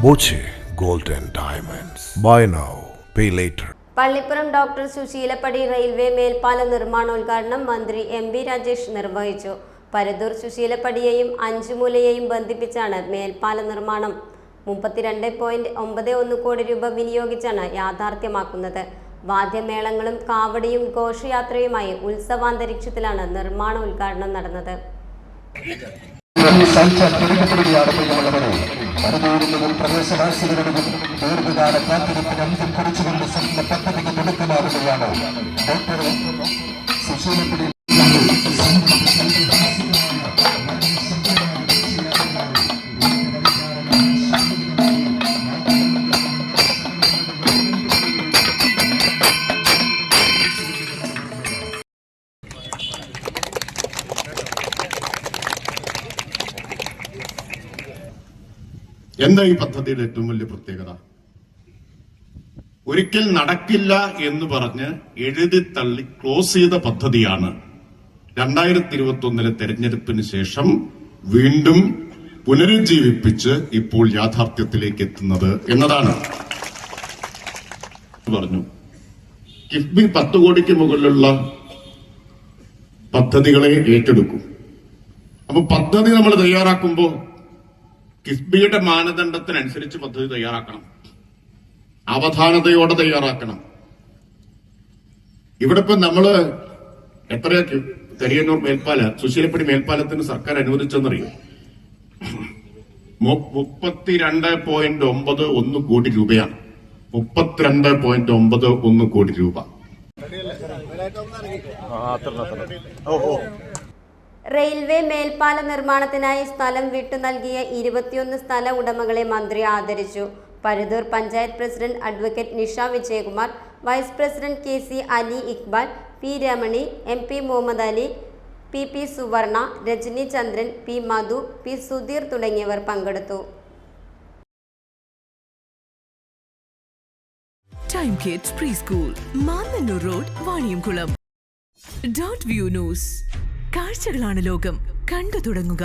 Boche gold and diamonds. Buy now pay later. Pallippuram doctor Susheelappadi railway മേൽപ്പാല നിർമ്മാണോദ്ഘാടനം മന്ത്രി MP രാജേഷ് നിർവഹിച്ചു. പരുതൂർ സുശീലപ്പടിയെയും അഞ്ചുമൂലയെയും ബന്ധിപ്പിച്ചാണ് മേൽപ്പാല നിർമ്മാണം. 32.91 കോടി രൂപ വിനിയോഗിച്ചാണ് യാഥാർത്ഥ്യമാക്കുന്നത്. വാദ്യമേളങ്ങളും കാവടിയും ഘോഷയാത്രയുമായി ഉത്സവാന്തരീക്ഷത്തിലാണ് നിർമ്മാണോദ്ഘാടനം നടന്നത്. പ്രദേശവാസികളുടെയും ദീർഘകാല കാത്തിരിപ്പിന് അന്ത്യം കുറിച്ചുകൊണ്ട് സ്വപ്ന പദ്ധതിക്ക് തുടക്കമാവുകയാണ്. ഡോക്ടർ സുശീലപ്പടി എന്താ ഈ പദ്ധതിയുടെ ഏറ്റവും വലിയ പ്രത്യേകത? ഒരിക്കൽ നടക്കില്ല എന്ന് പറഞ്ഞ് എഴുതി തള്ളി ക്ലോസ് ചെയ്ത പദ്ധതിയാണ് 2021 തെരഞ്ഞെടുപ്പിന് ശേഷം വീണ്ടും പുനരുജ്ജീവിപ്പിച്ച് ഇപ്പോൾ യാഥാർത്ഥ്യത്തിലേക്ക് എത്തുന്നത് എന്നതാണ്. പറഞ്ഞു കിഫ്ബി 10 കോടിക്ക് മുകളിലുള്ള പദ്ധതികളെ ഏറ്റെടുക്കും. അപ്പൊ പദ്ധതി നമ്മൾ തയ്യാറാക്കുമ്പോൾ കിഫ്ബിയുടെ മാനദണ്ഡത്തിനനുസരിച്ച് പദ്ധതി തയ്യാറാക്കണം, അവധാനതയോടെ തയ്യാറാക്കണം. ഇവിടെ ഇപ്പൊ നമ്മള് എത്രയാ കരിയന്നൂർ മേൽപ്പാല സുശീലപ്പടി മേൽപ്പാലത്തിന് സർക്കാർ അനുവദിച്ചെന്നറിയോ? 32.91 കോടി രൂപയാണ്. 32.91 കോടി രൂപ. റെയിൽവേ മേൽപ്പാല നിർമ്മാണത്തിനായി സ്ഥലം വിട്ടു നൽകിയ 21 സ്ഥല ഉടമകളെ മന്ത്രി ആദരിച്ചു. Paruthur panchayat president advocate Nisha Vijayakumar, vice president KC Ali Iqbal, P Ramani, MP Muhammad Ali, PP Suvarna, Rajani ചന്ദ്രൻ, P മധു, P സുധീർ തുടങ്ങിയവർ പങ്കെടുത്തു. Time kids pre school, Mannannur road, Vaniyamkulam. .view news. കാഴ്ചകളാണ് ലോകം, കണ്ടു തുടങ്ങുക.